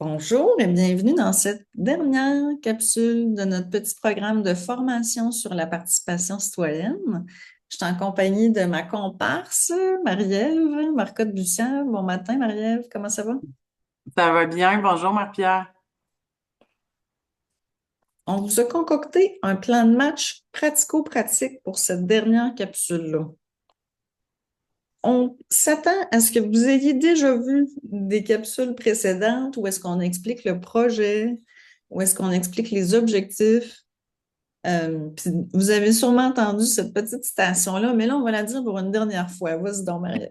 Bonjour et bienvenue dans cette dernière capsule de notre petit programme de formation sur la participation citoyenne. Je suis en compagnie de ma comparse, Marie-Ève Marcotte-Bussière. Bon matin, Marie-Ève, comment ça va? Ça va bien, bonjour Marie-Pierre. On vous a concocté un plan de match pratico-pratique pour cette dernière capsule-là. On s'attend à ce que vous ayez déjà vu des capsules précédentes où est-ce qu'on explique le projet, où est-ce qu'on explique les objectifs. Puis vous avez sûrement entendu cette petite citation-là, mais là, on va la dire pour une dernière fois. Vas-y donc, Marie.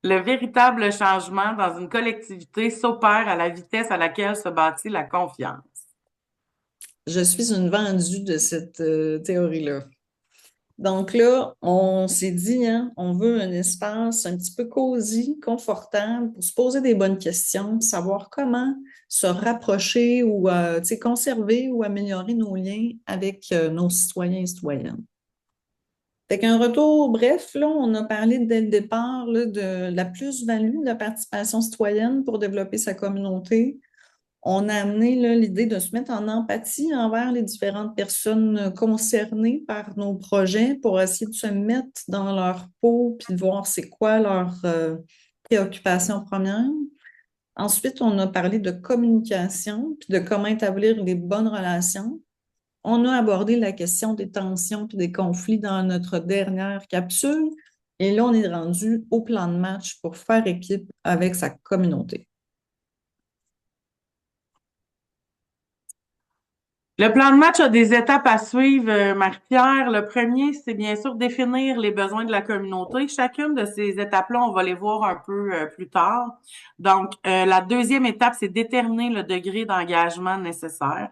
Le véritable changement dans une collectivité s'opère à la vitesse à laquelle se bâtit la confiance. Je suis une vendue de cette théorie-là. Donc là, on s'est dit, hein, on veut un espace un petit peu cosy, confortable, pour se poser des bonnes questions, savoir comment se rapprocher ou conserver ou améliorer nos liens avec nos citoyens et citoyennes. Fait qu'un retour bref, là, on a parlé dès le départ là, de la plus-value de la participation citoyenne pour développer sa communauté. On a amené là, l'idée de se mettre en empathie envers les différentes personnes concernées par nos projets pour essayer de se mettre dans leur peau puis de voir c'est quoi leur préoccupation première. Ensuite, on a parlé de communication puis de comment établir les bonnes relations. On a abordé la question des tensions et des conflits dans notre dernière capsule. Et là, on est rendu au plan de match pour faire équipe avec sa communauté. Le plan de match a des étapes à suivre, Marie-Pierre. Le premier, c'est bien sûr définir les besoins de la communauté. Chacune de ces étapes-là, on va les voir un peu plus tard. Donc, la deuxième étape, c'est déterminer le degré d'engagement nécessaire.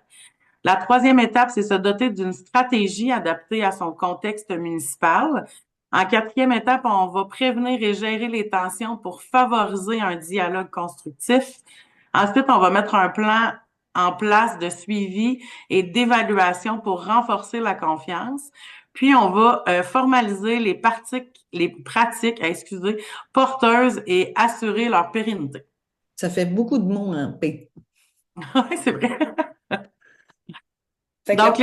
La troisième étape, c'est se doter d'une stratégie adaptée à son contexte municipal. En quatrième étape, on va prévenir et gérer les tensions pour favoriser un dialogue constructif. Ensuite, on va mettre un plan en place de suivi et d'évaluation pour renforcer la confiance. Puis, on va formaliser les pratiques, porteuses et assurer leur pérennité. Ça fait beaucoup de mots en P. Oui, c'est vrai. Fait que Donc,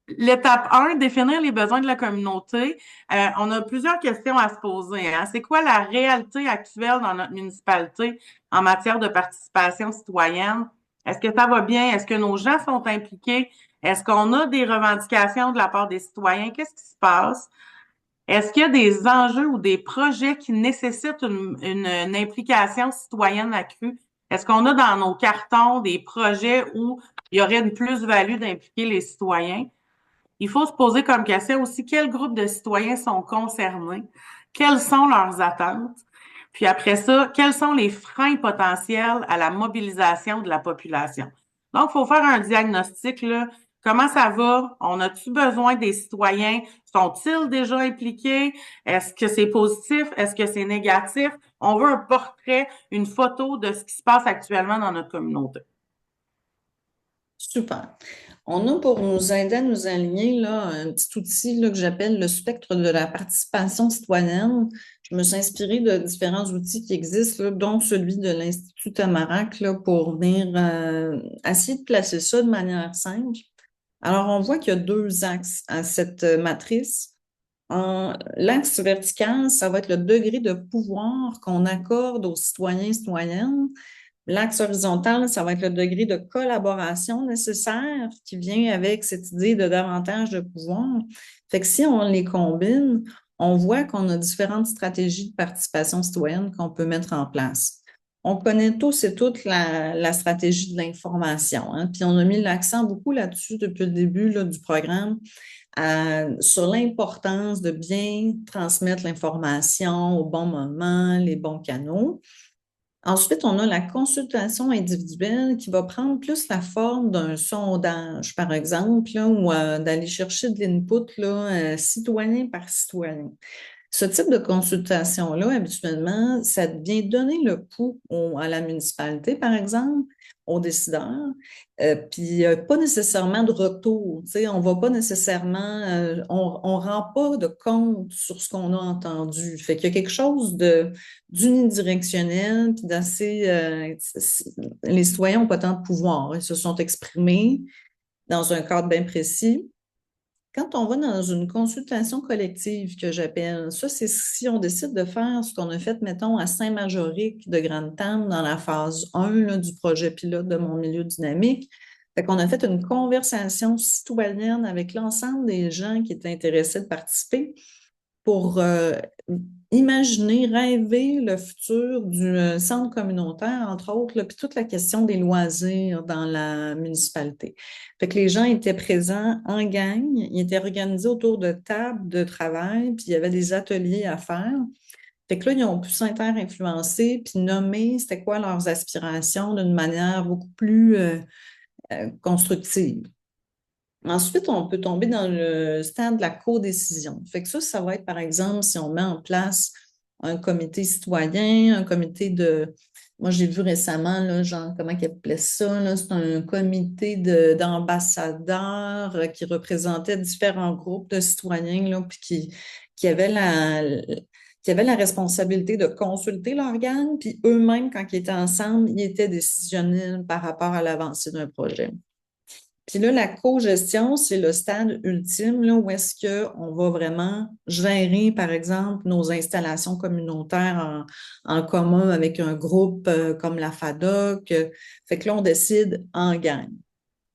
l'étape 1, définir les besoins de la communauté. On a plusieurs questions à se poser, hein. C'est quoi la réalité actuelle dans notre municipalité en matière de participation citoyenne? Est-ce que ça va bien? Est-ce que nos gens sont impliqués? Est-ce qu'on a des revendications de la part des citoyens? Qu'est-ce qui se passe? Est-ce qu'il y a des enjeux ou des projets qui nécessitent une implication citoyenne accrue? Est-ce qu'on a dans nos cartons des projets où il y aurait une plus-value d'impliquer les citoyens? Il faut se poser comme question aussi quels groupes de citoyens sont concernés, quelles sont leurs attentes, puis après ça, quels sont les freins potentiels à la mobilisation de la population. Donc, il faut faire un diagnostic, là. Comment ça va? On a-tu besoin des citoyens? Sont-ils déjà impliqués? Est-ce que c'est positif? Est-ce que c'est négatif? On veut un portrait, une photo de ce qui se passe actuellement dans notre communauté. super. On a pour nous aider à nous aligner là, un petit outil là, que j'appelle le spectre de la participation citoyenne. Je me suis inspirée de différents outils qui existent, là, dont celui de l'Institut Tamarack là, pour venir essayer de placer ça de manière simple. Alors, on voit qu'il y a deux axes à cette matrice. L'axe vertical, ça va être le degré de pouvoir qu'on accorde aux citoyens et citoyennes. L'axe horizontal, ça va être le degré de collaboration nécessaire qui vient avec cette idée de davantage de pouvoir. Fait que si on les combine, on voit qu'on a différentes stratégies de participation citoyenne qu'on peut mettre en place. On connaît tous et toutes la stratégie de l'information, hein, puis on a mis l'accent beaucoup là-dessus depuis le début là, du programme, sur l'importance de bien transmettre l'information au bon moment, les bons canaux. Ensuite, on a la consultation individuelle qui va prendre plus la forme d'un sondage, par exemple, là, ou d'aller chercher de l'input là, citoyen par citoyen. Ce type de consultation-là, habituellement, ça vient donner le pouls à la municipalité, par exemple, aux décideurs, puis pas nécessairement de retour. Tu sais, on va pas nécessairement, on rend pas de compte sur ce qu'on a entendu. Fait qu'il y a quelque chose d'unidirectionnel, puis d'assez, les citoyens n'ont pas tant de pouvoir. Ils se sont exprimés dans un cadre bien précis. Quand on va dans une consultation collective que j'appelle, ça, c'est si on décide de faire ce qu'on a fait, mettons, à Saint-Majoric de Grande-Tame dans la phase 1 là, du projet pilote de mon milieu dynamique. Fait qu'on a fait une conversation citoyenne avec l'ensemble des gens qui étaient intéressés de participer pour imaginer, rêver le futur du centre communautaire, entre autres, là, puis toute la question des loisirs dans la municipalité. Fait que les gens étaient présents en gang, ils étaient organisés autour de tables de travail, puis il y avait des ateliers à faire. Fait que là, ils ont pu s'inter-influencer, puis nommer c'était quoi leurs aspirations d'une manière beaucoup plus constructive. Ensuite, on peut tomber dans le stade de la codécision. Fait que ça va être, par exemple, si on met en place un comité citoyen, un comité de... Moi, j'ai vu récemment, là, genre, comment ils appelaient ça, là, c'est un comité d'ambassadeurs qui représentait différents groupes de citoyens, là, puis qui avaient qui avaient la responsabilité de consulter l'organe, puis eux-mêmes, quand ils étaient ensemble, ils étaient décisionnels par rapport à l'avancée d'un projet. Puis là, la co-gestion, c'est le stade ultime là, où est-ce qu'on va vraiment gérer, par exemple, nos installations communautaires en commun avec un groupe comme la FADOC. Fait que là, on décide en gang.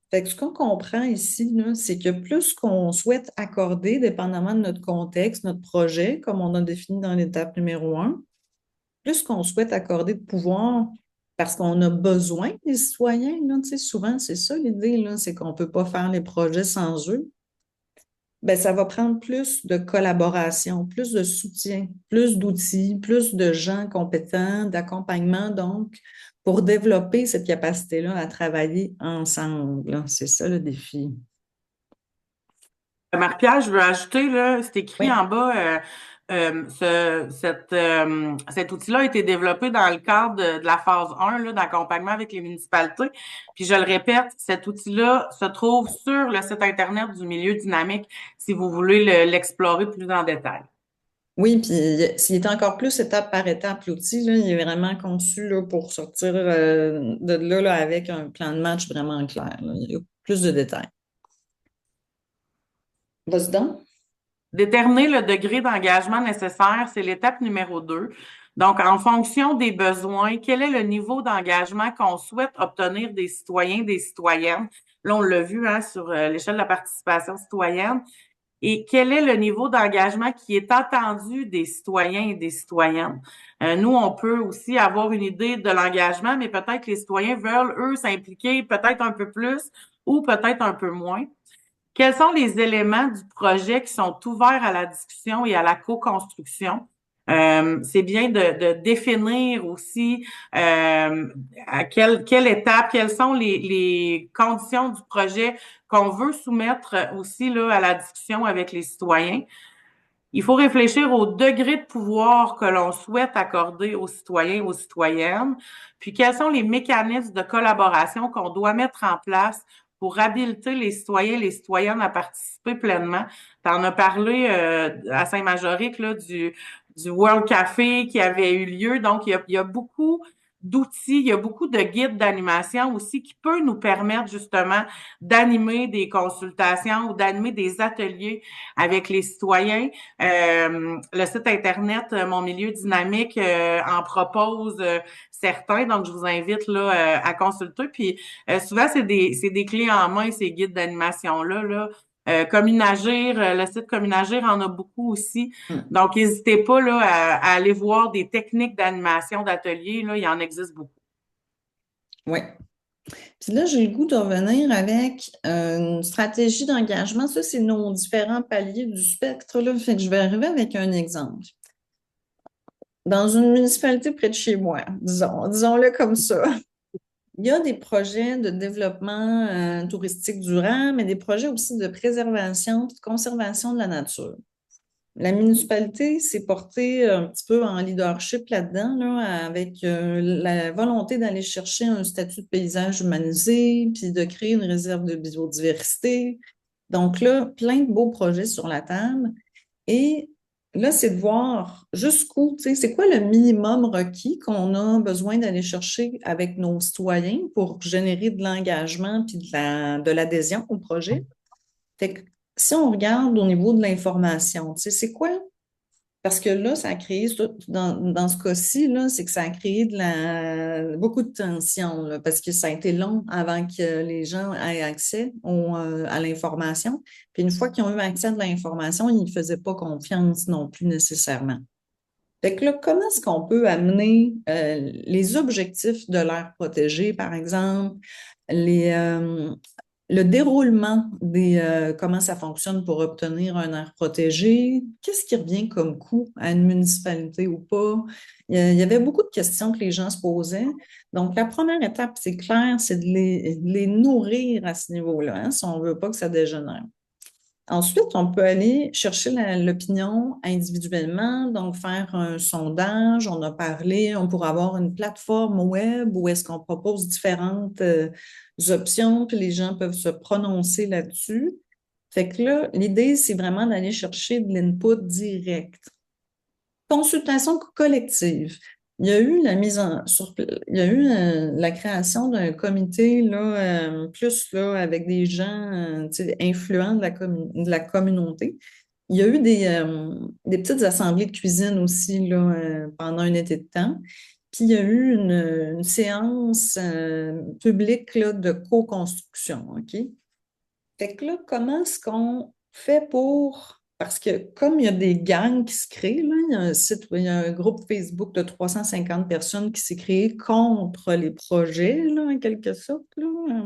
Fait que ce qu'on comprend ici, là, c'est que plus qu'on souhaite accorder, dépendamment de notre contexte, notre projet, comme on a défini dans l'étape numéro 1, plus qu'on souhaite accorder de pouvoir parce qu'on a besoin des citoyens, là, tu sais, souvent, c'est ça l'idée, là, c'est qu'on ne peut pas faire les projets sans eux. Ben, ça va prendre plus de collaboration, plus de soutien, plus d'outils, plus de gens compétents, d'accompagnement, donc, pour développer cette capacité-là à travailler ensemble, là. C'est ça le défi. Marie-Pierre, je veux ajouter, là, c'est écrit Oui. en bas, cet outil-là a été développé dans le cadre de la phase 1 là, d'accompagnement avec les municipalités. Puis je le répète, cet outil-là se trouve sur le site Internet du milieu dynamique si vous voulez l'explorer plus en détail. Oui, puis s'il est encore plus étape par étape, l'outil, là, il est vraiment conçu là, pour sortir de là, là, avec un plan de match vraiment clair, là. Il y a plus de détails. Vas-y donc. Déterminer le degré d'engagement nécessaire, c'est l'étape numéro 2. Donc, en fonction des besoins, quel est le niveau d'engagement qu'on souhaite obtenir des citoyens, des citoyennes? Là, on l'a vu hein, sur l'échelle de la participation citoyenne. Et quel est le niveau d'engagement qui est attendu des citoyens et des citoyennes? Nous, on peut aussi avoir une idée de l'engagement, mais peut-être que les citoyens veulent, eux, s'impliquer peut-être un peu plus ou peut-être un peu moins. Quels sont les éléments du projet qui sont ouverts à la discussion et à la co-construction? C'est bien de définir aussi à quelle étape, quelles sont les conditions du projet qu'on veut soumettre aussi là, à la discussion avec les citoyens. Il faut réfléchir au degré de pouvoir que l'on souhaite accorder aux citoyens et aux citoyennes, puis quels sont les mécanismes de collaboration qu'on doit mettre en place pour habiliter les citoyens et les citoyennes à participer pleinement. Tu en as parlé à Saint-Majoric là, du World Café qui avait eu lieu. Donc, il y a beaucoup d'outils, il y a beaucoup de guides d'animation aussi qui peut nous permettre justement d'animer des consultations ou d'animer des ateliers avec les citoyens. Le site Internet Mon Milieu Dynamique en propose certains, donc je vous invite là à consulter. Puis souvent, c'est des clés en main, ces guides d'animation-là. Là. Communagir, le site Communagir en a beaucoup aussi. Hmm. Donc, n'hésitez pas là, à aller voir des techniques d'animation d'ateliers. Là, il y en existe beaucoup. Oui. Puis là, j'ai le goût de revenir avec une stratégie d'engagement. Ça, c'est nos différents paliers du spectre, là. Fait que je vais arriver avec un exemple. Dans une municipalité près de chez moi, disons-le comme ça. Il y a des projets de développement touristique durable, mais des projets aussi de préservation, de conservation de la nature. la municipalité s'est portée un petit peu en leadership là-dedans, là, avec la volonté d'aller chercher un statut de paysage humanisé, puis de créer une réserve de biodiversité. Donc là, plein de beaux projets sur la table. Et là, c'est de voir jusqu'où, tu sais, c'est quoi le minimum requis qu'on a besoin d'aller chercher avec nos citoyens pour générer de l'engagement puis de l'adhésion au projet. Fait que si on regarde au niveau de l'information, tu sais, c'est quoi? Parce que là, ça a créé, dans ce cas-ci, là, c'est que ça a créé beaucoup de tensions, là, parce que ça a été long avant que les gens aient accès à l'information. Puis une fois qu'ils ont eu accès à de l'information, ils ne faisaient pas confiance non plus nécessairement. Fait que là, comment est-ce qu'on peut amener les objectifs de l'aire protégée, par exemple, les, le déroulement comment ça fonctionne pour obtenir un aire protégé, qu'est-ce qui revient comme coût à une municipalité ou pas? Il y avait beaucoup de questions que les gens se posaient. Donc, la première étape, c'est clair, c'est de les nourrir à ce niveau-là, hein, si on ne veut pas que ça dégénère. Ensuite, on peut aller chercher l'opinion individuellement, donc faire un sondage. On a parlé, on pourrait avoir une plateforme web où est-ce qu'on propose différentes options, puis les gens peuvent se prononcer là-dessus. Fait que là, l'idée, c'est vraiment d'aller chercher de l'input direct. Consultation collective. Il y a eu il y a eu la création d'un comité là, plus là, avec des gens tu sais, influents de la communauté. Il y a eu des petites assemblées de cuisine aussi là, pendant un été de temps. Puis il y a eu une séance publique là, de co-construction. OK? Fait que là, comment est-ce qu'on fait pour... Parce que comme il y a des gangs qui se créent, là, il y a un site, il y a un groupe Facebook de 350 personnes qui s'est créé contre les projets, là, en quelque sorte. Là.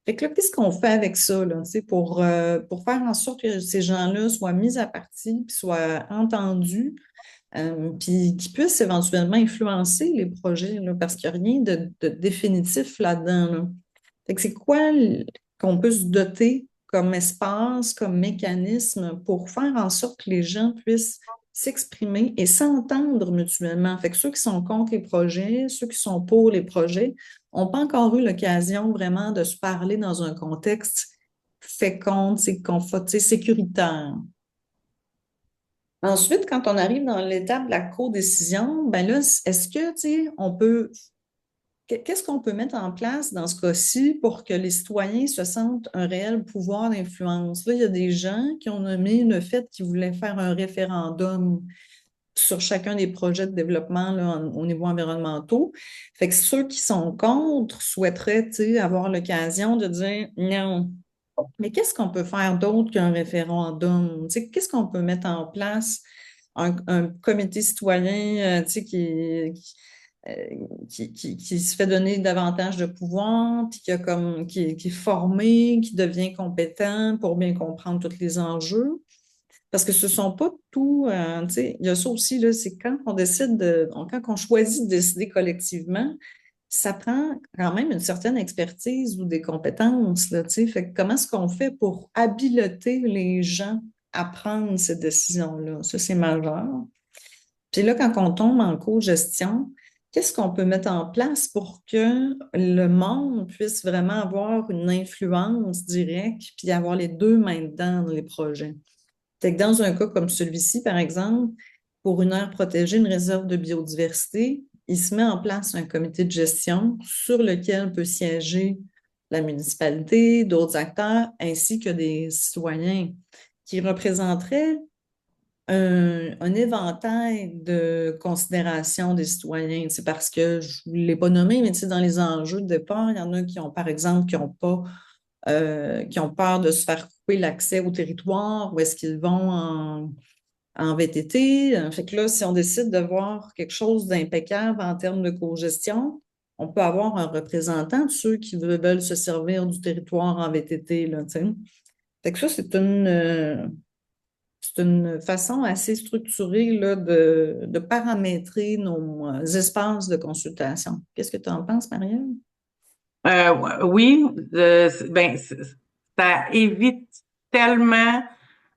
Fait que là, qu'est-ce qu'on fait avec ça, là, tu sais, pour faire en sorte que ces gens-là soient mis à partie, puis soient entendus, puis qu'ils puissent éventuellement influencer les projets, là, parce qu'il n'y a rien de définitif là-dedans, là. Fait que c'est quoi qu'on peut se doter comme espace, comme mécanisme pour faire en sorte que les gens puissent s'exprimer et s'entendre mutuellement. Fait que ceux qui sont contre les projets, ceux qui sont pour les projets, n'ont pas encore eu l'occasion vraiment de se parler dans un contexte fécond, sécuritaire. Ensuite, quand on arrive dans l'étape de la codécision, ben là, est-ce que, tu sais, on peut qu'est-ce qu'on peut mettre en place dans ce cas-ci pour que les citoyens se sentent un réel pouvoir d'influence? Là, il y a des gens qui ont nommé le fait qu'ils voulaient faire un référendum sur chacun des projets de développement là, au niveau environnemental. Fait que ceux qui sont contre souhaiteraient, tu sais, avoir l'occasion de dire non. Mais qu'est-ce qu'on peut faire d'autre qu'un référendum? Tu sais, qu'est-ce qu'on peut mettre en place? Un comité citoyen, tu sais, qui se fait donner davantage de pouvoir, puis qui est formé, qui devient compétent pour bien comprendre tous les enjeux. Parce que ce ne sont pas tout, tu sais, il y a ça aussi, là, c'est quand on décide quand on choisit de décider collectivement, ça prend quand même une certaine expertise ou des compétences, là, tu sais. Fait que comment est-ce qu'on fait pour habiliter les gens à prendre ces décisions-là? Ça, c'est majeur. Puis là, quand on tombe en co-gestion, qu'est-ce qu'on peut mettre en place pour que le monde puisse vraiment avoir une influence directe puis avoir les deux mains dedans dans les projets? Fait que dans un cas comme celui-ci, par exemple, pour une aire protégée, une réserve de biodiversité, il se met en place un comité de gestion sur lequel peut siéger la municipalité, d'autres acteurs, ainsi que des citoyens qui représenteraient un éventail de considérations des citoyens. C'est parce que je ne l'ai pas nommé, mais dans les enjeux de départ, il y en a qui ont, par exemple, qui ont peur de se faire couper l'accès au territoire, où est-ce qu'ils vont en VTT. Fait que là, si on décide de voir quelque chose d'impeccable en termes de cogestion, on peut avoir un représentant de ceux qui veulent se servir du territoire en VTT, là, tu sais. Fait que ça, c'est une façon assez structurée là, de paramétrer nos espaces de consultation. Qu'est-ce que tu en penses, Marielle? Oui, ça évite tellement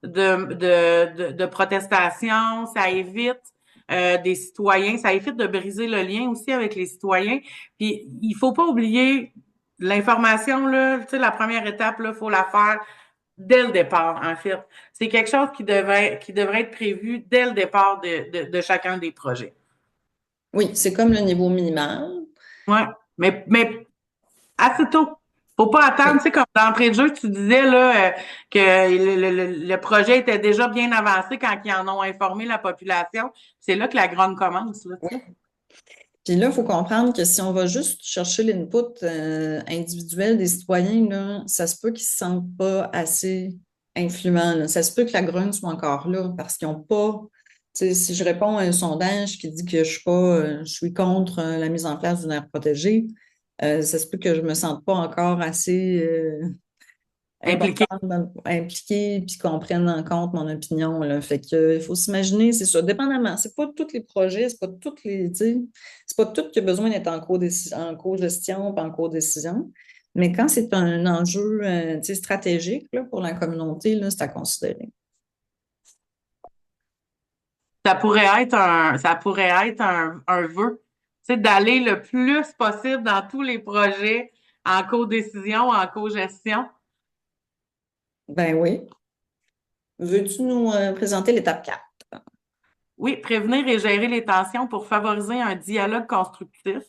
de protestation, ça évite des citoyens, ça évite de briser le lien aussi avec les citoyens. Puis il faut pas oublier l'information, là, tu sais, la première étape, là, faut la faire dès le départ, en fait. C'est quelque chose qui devrait être prévu dès le départ de chacun des projets. Oui, c'est comme le niveau minimal. Ouais. Mais assez tôt. Faut pas attendre, tu Oui. sais, comme d'entrée de jeu, tu disais là, que le projet était déjà bien avancé quand ils en ont informé la population. C'est là que la grogne commence, là, tu sais. Oui. Puis là, il faut comprendre que si on va juste chercher l'input individuel des citoyens, là, ça se peut qu'ils ne se sentent pas assez influents, là. Ça se peut que la grogne soit encore là parce qu'ils n'ont pas. Tu sais, si je réponds à un sondage qui dit que je suis contre la mise en place d'une aire protégée, ça se peut que je ne me sente pas encore assez Impliqué. importante, impliquée, puis qu'on prenne en compte mon opinion, là. Fait que, il faut s'imaginer, c'est ça, dépendamment. C'est pas tous les projets, c'est pas toutes les, tu sais, c'est pas tout qui a besoin d'être en co-gestion, pas en co-décision. Mais quand c'est un enjeu, tu sais, stratégique, là, pour la communauté, là, c'est à considérer. Ça pourrait être un vœu, tu sais, d'aller le plus possible dans tous les projets en co-décision, en co-gestion. Ben oui. Veux-tu nous présenter l'étape 4? Oui, prévenir et gérer les tensions pour favoriser un dialogue constructif.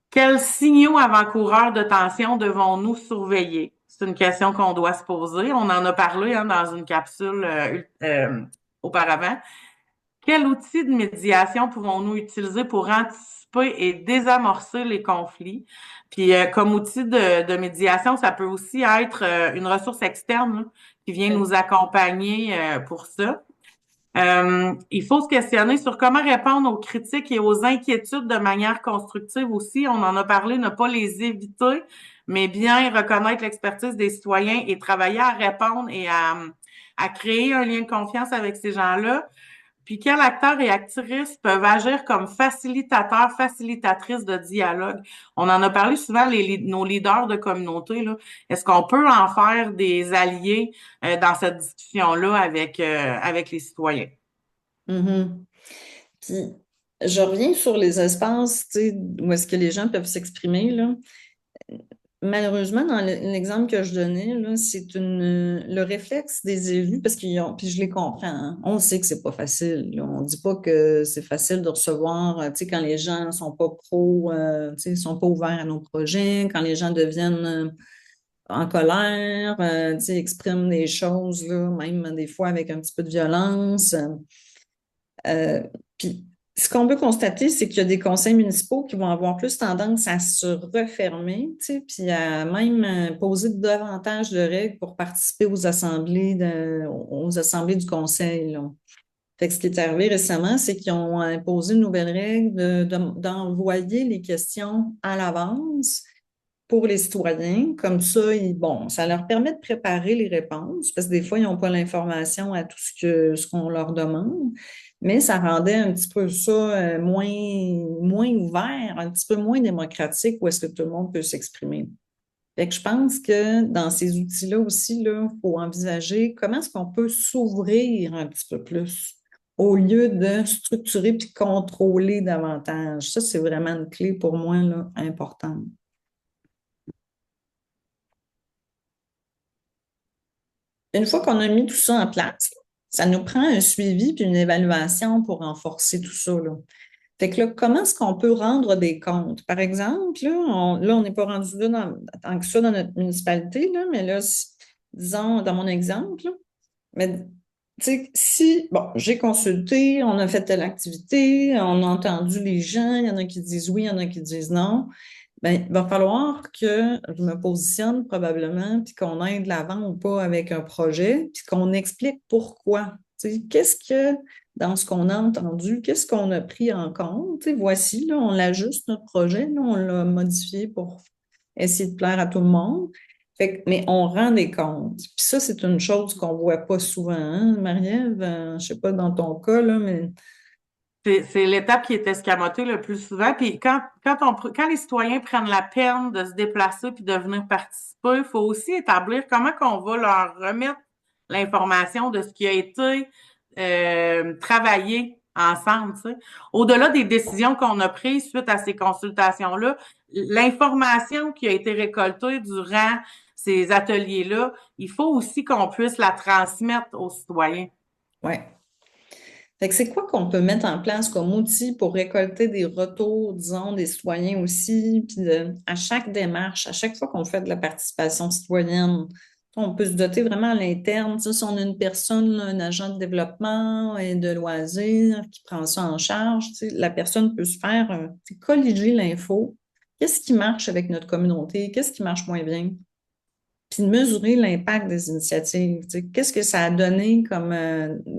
Quels signaux avant-coureurs de tension devons-nous surveiller? C'est une question qu'on doit se poser. On en a parlé hein, dans une capsule auparavant. Quel outil de médiation pouvons-nous utiliser pour anticiper et désamorcer les conflits? Puis, comme outil de médiation, ça peut aussi être une ressource externe là, qui vient Oui. nous accompagner pour ça. Il faut se questionner sur comment répondre aux critiques et aux inquiétudes de manière constructive aussi. On en a parlé, ne pas les éviter, mais bien reconnaître l'expertise des citoyens et travailler à répondre et à créer un lien de confiance avec ces gens-là. Puis quels acteurs et actrices peuvent agir comme facilitateurs, facilitatrices de dialogue? On en a parlé souvent, nos leaders de communauté, là. Est-ce qu'on peut en faire des alliés dans cette discussion-là avec les citoyens? Mhm. Puis, je reviens sur les espaces, tu sais, où est-ce que les gens peuvent s'exprimer, là. Malheureusement, dans l'exemple que je donnais, là, c'est le réflexe des élus, parce qu'ils ont, puis je les comprends, hein. On sait que c'est pas facile, là. On dit pas que c'est facile de recevoir, tu sais, quand les gens sont pas pro, tu sais, sont pas ouverts à nos projets, quand les gens deviennent en colère, tu sais, expriment des choses, là, même des fois avec un petit peu de violence. Euh, puis, ce qu'on peut constater, c'est qu'il y a des conseils municipaux qui vont avoir plus tendance à se refermer, tu sais, puis à même poser davantage de règles pour participer aux assemblées du conseil, là. Fait que ce qui est arrivé récemment, c'est qu'ils ont imposé une nouvelle règle d'envoyer les questions à l'avance pour les citoyens. Comme ça, bon, ça leur permet de préparer les réponses, parce que des fois, ils n'ont pas l'information à tout ce qu'on leur demande, mais ça rendait un petit peu ça moins ouvert, un petit peu moins démocratique, où est-ce que tout le monde peut s'exprimer. Fait que je pense que dans ces outils-là aussi, il faut envisager comment est-ce qu'on peut s'ouvrir un petit peu plus au lieu de structurer puis contrôler davantage. Ça, c'est vraiment une clé pour moi là, importante. Une fois qu'on a mis tout ça en place, ça nous prend un suivi puis une évaluation pour renforcer tout ça, là. Fait que là, comment est-ce qu'on peut rendre des comptes? Par exemple, on n'est pas rendu là tant que ça dans notre municipalité, là, mais là, disons, dans mon exemple, là, mais tu sais, si, bon, j'ai consulté, on a fait telle activité, on a entendu les gens, il y en a qui disent oui, il y en a qui disent non. Ben, il va falloir que je me positionne probablement, puis qu'on aille de l'avant ou pas avec un projet, puis qu'on explique pourquoi. Tu sais, qu'est-ce que, dans ce qu'on a entendu, qu'est-ce qu'on a pris en compte? Tu sais, voici, là, on l'ajuste, notre projet, là, on l'a modifié pour essayer de plaire à tout le monde. Fait mais on rend des comptes. Puis ça, c'est une chose qu'on voit pas souvent, hein, Marie-Ève? Je sais pas dans ton cas, là, mais C'est l'étape qui est escamotée le plus souvent. Puis quand les citoyens prennent la peine de se déplacer puis de venir participer, il faut aussi établir comment qu'on va leur remettre l'information de ce qui a été travaillé ensemble, tu sais. Au-delà des décisions qu'on a prises suite à ces consultations-là, l'information qui a été récoltée durant ces ateliers-là, il faut aussi qu'on puisse la transmettre aux citoyens. Ouais. Fait que c'est quoi qu'on peut mettre en place comme outil pour récolter des retours, disons, des citoyens aussi, puis à chaque démarche, à chaque fois qu'on fait de la participation citoyenne, on peut se doter vraiment à l'interne. Tu sais, si on a une personne, là, un agent de développement et de loisirs qui prend ça en charge, tu sais, la personne peut se faire colliger l'info. Qu'est-ce qui marche avec notre communauté? Qu'est-ce qui marche moins bien? Puis de mesurer l'impact des initiatives. Tu sais, qu'est-ce que ça a donné comme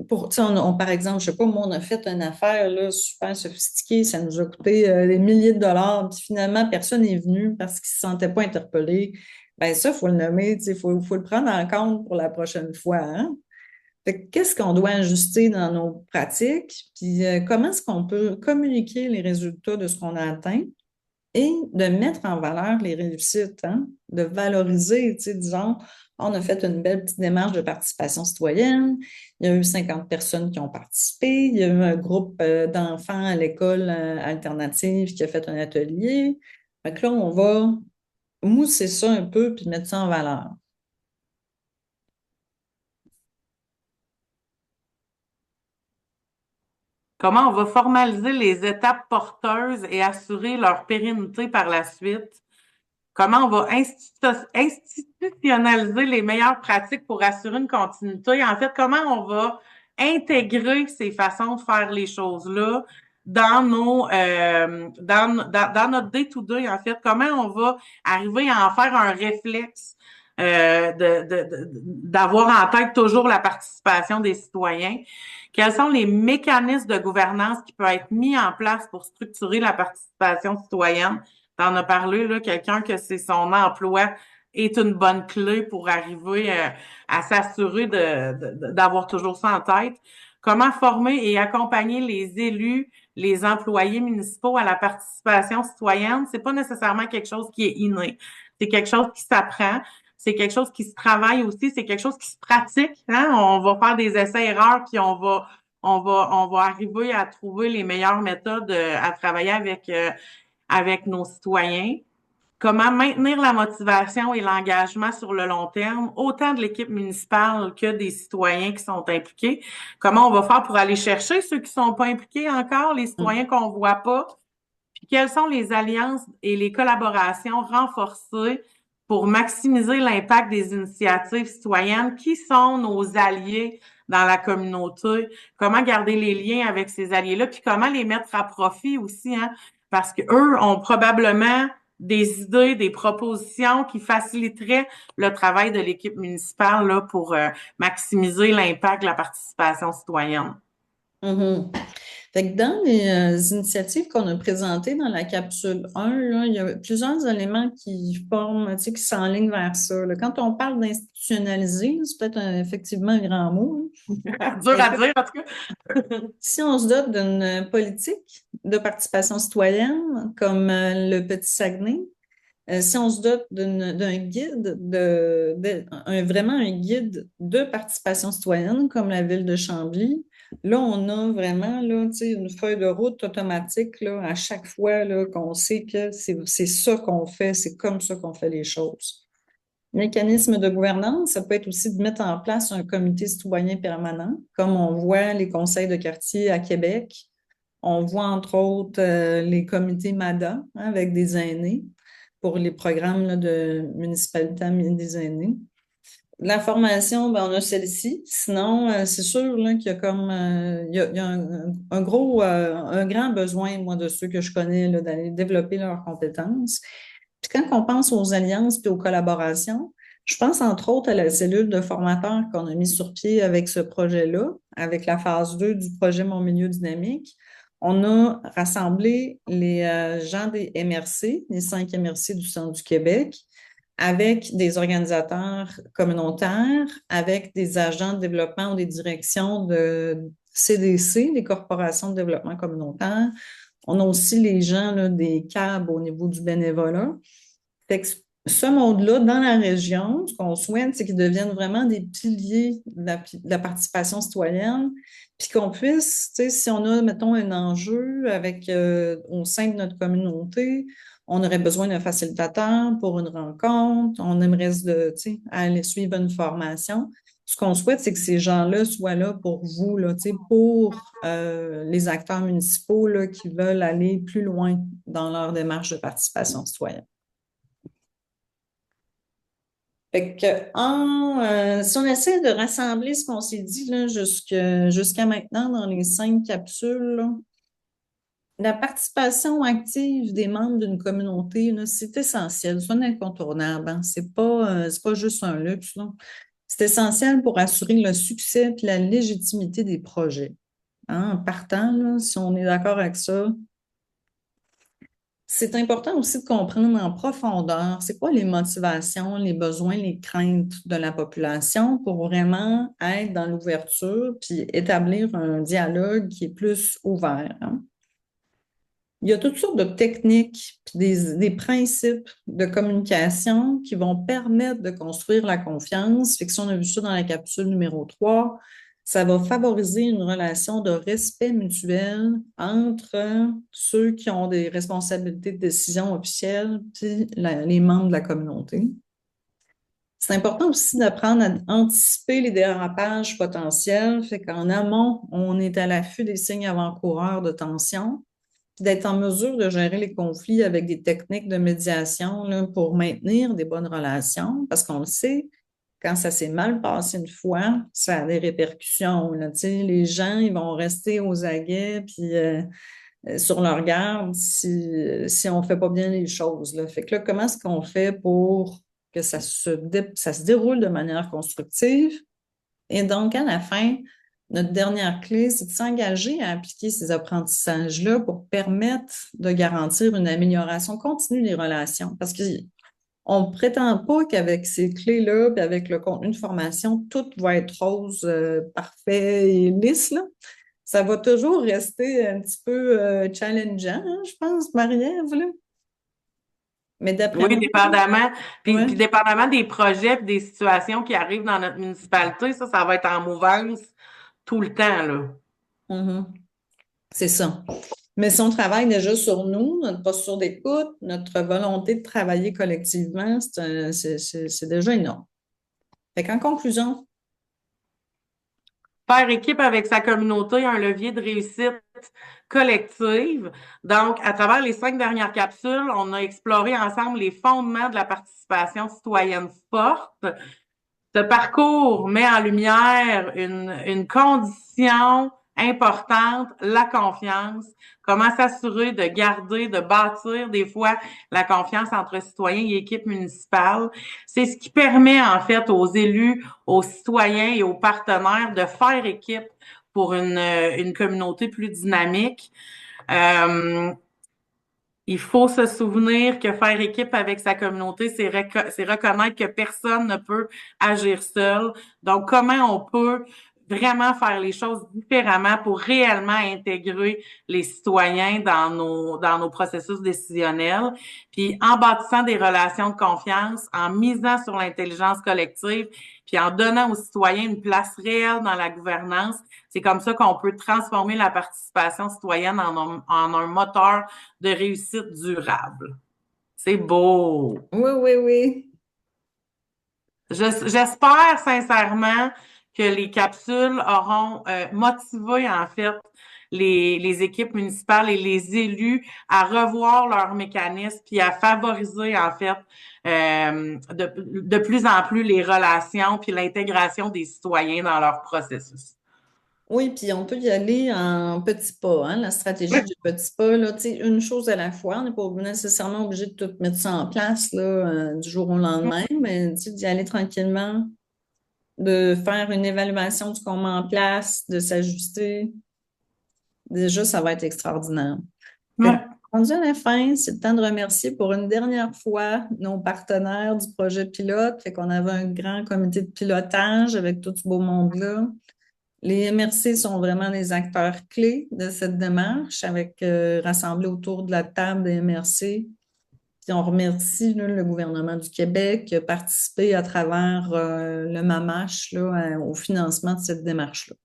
pour tu sais, par exemple, je sais pas, moi, on a fait une affaire là, super sophistiquée, ça nous a coûté des milliers de dollars, puis finalement, personne n'est venu parce qu'il ne se sentait pas interpellé. Ben ça, il faut le nommer, tu sais, faut le prendre en compte pour la prochaine fois. Hein? Fait que qu'est-ce qu'on doit ajuster dans nos pratiques? Puis comment est-ce qu'on peut communiquer les résultats de ce qu'on a atteint? Et de mettre en valeur les réussites, hein? De valoriser, tu sais, disons, on a fait une belle petite démarche de participation citoyenne, il y a eu 50 personnes qui ont participé, il y a eu un groupe d'enfants à l'école alternative qui a fait un atelier. Fait que là, on va mousser ça un peu puis mettre ça en valeur. Comment on va formaliser les étapes porteuses et assurer leur pérennité par la suite? Comment on va institutionnaliser les meilleures pratiques pour assurer une continuité? En fait, comment on va intégrer ces façons de faire les choses-là dans dans notre day-to-day, en fait? Comment on va arriver à en faire un réflexe d'avoir en tête toujours la participation des citoyens? Quels sont les mécanismes de gouvernance qui peuvent être mis en place pour structurer la participation citoyenne? T'en as parlé, là, quelqu'un que c'est son emploi est une bonne clé pour arriver à s'assurer d'avoir toujours ça en tête. Comment former et accompagner les élus, les employés municipaux à la participation citoyenne? C'est pas nécessairement quelque chose qui est inné. C'est quelque chose qui s'apprend. C'est quelque chose qui se travaille aussi. C'est quelque chose qui se pratique. Hein? On va faire des essais-erreurs, puis on va arriver à trouver les meilleures méthodes à travailler avec nos citoyens. Comment maintenir la motivation et l'engagement sur le long terme, autant de l'équipe municipale que des citoyens qui sont impliqués. Comment on va faire pour aller chercher ceux qui sont pas impliqués encore, les citoyens qu'on voit pas. Puis quelles sont les alliances et les collaborations renforcées pour maximiser l'impact des initiatives citoyennes? Qui sont nos alliés dans la communauté? Comment garder les liens avec ces alliés-là? Puis comment les mettre à profit aussi, hein? Parce qu'eux ont probablement des idées, des propositions qui faciliteraient le travail de l'équipe municipale là, pour maximiser l'impact de la participation citoyenne. Mhm. Fait que dans les initiatives qu'on a présentées dans la capsule 1, là, il y a plusieurs éléments qui forment, tu sais, qui s'enlignent vers ça. Là. Quand on parle d'institutionnaliser, c'est peut-être effectivement un grand mot. Hein. Dur à dire, en tout cas. Si on se dote d'une politique de participation citoyenne, comme le Petit Saguenay, si on se dote d'un guide, vraiment un guide de participation citoyenne, comme la ville de Chambly, là, on a vraiment là, une feuille de route automatique là, à chaque fois là, qu'on sait que c'est ça qu'on fait, c'est comme ça qu'on fait les choses. Mécanisme de gouvernance, ça peut être aussi de mettre en place un comité citoyen permanent, comme on voit les conseils de quartier à Québec. On voit entre autres les comités MADA hein, avec des aînés pour les programmes là, de municipalité des aînés. La formation, ben, on a celle-ci. Sinon, c'est sûr là, qu'il y a comme il y a un gros, un grand besoin, moi, de ceux que je connais, là, d'aller développer leurs compétences. Puis quand on pense aux alliances et aux collaborations, je pense entre autres à la cellule de formateurs qu'on a mis sur pied avec ce projet-là, avec la phase 2 du projet Mon Milieu Dynamique. On a rassemblé les gens des MRC, les 5 MRC du centre du Québec, avec des organisateurs communautaires, avec des agents de développement ou des directions de CDC, les corporations de développement communautaire. On a aussi les gens là, des CAB au niveau du bénévolat. Fait que ce monde-là, dans la région, ce qu'on souhaite, c'est qu'ils deviennent vraiment des piliers de la participation citoyenne, puis qu'on puisse, tu sais, si on a, mettons, un enjeu au sein de notre communauté, on aurait besoin d'un facilitateur pour une rencontre, on aimerait, tu sais, aller suivre une formation. Ce qu'on souhaite, c'est que ces gens-là soient là pour vous, là, tu sais, pour les acteurs municipaux là, qui veulent aller plus loin dans leur démarche de participation citoyenne. Fait que, si on essaie de rassembler ce qu'on s'est dit là, jusqu'à maintenant dans les 5 capsules, là, la participation active des membres d'une communauté, là, c'est essentiel, c'est un incontournable. Hein. C'est pas juste un luxe. Là. C'est essentiel pour assurer le succès et la légitimité des projets. Hein. En partant, là, si on est d'accord avec ça, c'est important aussi de comprendre en profondeur c'est quoi les motivations, les besoins, les craintes de la population pour vraiment être dans l'ouverture puis établir un dialogue qui est plus ouvert. Hein. Il y a toutes sortes de techniques puis des principes de communication qui vont permettre de construire la confiance. Fait que si on a vu ça dans la capsule numéro 3, ça va favoriser une relation de respect mutuel entre ceux qui ont des responsabilités de décision officielles puis les membres de la communauté. C'est important aussi d'apprendre à anticiper les dérapages potentiels. Fait qu'en amont, on est à l'affût des signes avant-coureurs de tension puis d'être en mesure de gérer les conflits avec des techniques de médiation là, pour maintenir des bonnes relations, parce qu'on le sait, quand ça s'est mal passé une fois, ça a des répercussions. Là, les gens, ils vont rester aux aguets puis sur leur garde si on ne fait pas bien les choses. Là. Fait que là, comment est-ce qu'on fait pour que ça se déroule de manière constructive? Et donc, à la fin, notre dernière clé, c'est de s'engager à appliquer ces apprentissages-là pour permettre de garantir une amélioration continue des relations. Parce qu'on ne prétend pas qu'avec ces clés-là, puis avec le contenu de formation, tout va être rose, parfait et lisse, là. Ça va toujours rester un petit peu challengeant, hein, je pense, Marie-Ève, là. Mais d'après Oui, moi, dépendamment, puis ouais. dépendamment des projets et des situations qui arrivent dans notre municipalité, ça va être en mouvance tout le temps, là. Mhm. C'est ça. Mais si on travaille déjà sur nous, notre posture d'écoute, notre volonté de travailler collectivement, c'est déjà énorme. Fait qu'en conclusion, Faire équipe avec sa communauté, un levier de réussite collective. Donc, à travers les 5 dernières capsules, on a exploré ensemble les fondements de la participation citoyenne forte. Ce parcours met en lumière une condition importante, la confiance. Comment s'assurer de garder, de bâtir des fois la confiance entre citoyens et équipes municipales. C'est ce qui permet en fait aux élus, aux citoyens et aux partenaires de faire équipe pour une communauté plus dynamique. Euh, il faut se souvenir que faire équipe avec sa communauté, c'est reconnaître que personne ne peut agir seul. Donc, comment on peut vraiment faire les choses différemment pour réellement intégrer les citoyens dans nos processus décisionnels. Puis, en bâtissant des relations de confiance, en misant sur l'intelligence collective, puis en donnant aux citoyens une place réelle dans la gouvernance, c'est comme ça qu'on peut transformer la participation citoyenne en un moteur de réussite durable. C'est beau. oui, oui, oui. J'espère sincèrement que les capsules auront motivé en fait les équipes municipales et les élus à revoir leurs mécanismes puis à favoriser en fait de plus en plus les relations puis l'intégration des citoyens dans leur processus. Oui, puis on peut y aller en petits pas, hein, la stratégie du petit pas, là, tu sais, une chose à la fois. On n'est pas nécessairement obligé de tout mettre ça en place là, du jour au lendemain, mais tu sais, d'y aller tranquillement, de faire une évaluation de ce qu'on met en place, de s'ajuster. Déjà, ça va être extraordinaire. Fait que, Ouais. rendu à la fin, c'est le temps de remercier pour une dernière fois nos partenaires du projet pilote. Fait qu'on avait un grand comité de pilotage avec tout ce beau monde-là. Les MRC sont vraiment les acteurs clés de cette démarche, avec rassemblés autour de la table des MRC. Puis on remercie là, le gouvernement du Québec qui a participé à travers le MAMACH là, au financement de cette démarche-là.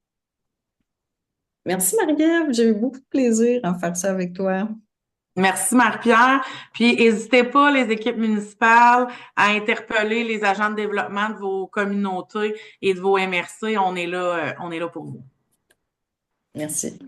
Merci Marie-Ève, j'ai eu beaucoup de plaisir à faire ça avec toi. Merci Marie-Pierre. Puis n'hésitez pas, les équipes municipales, à interpeller les agents de développement de vos communautés et de vos MRC. On est là pour vous. Merci.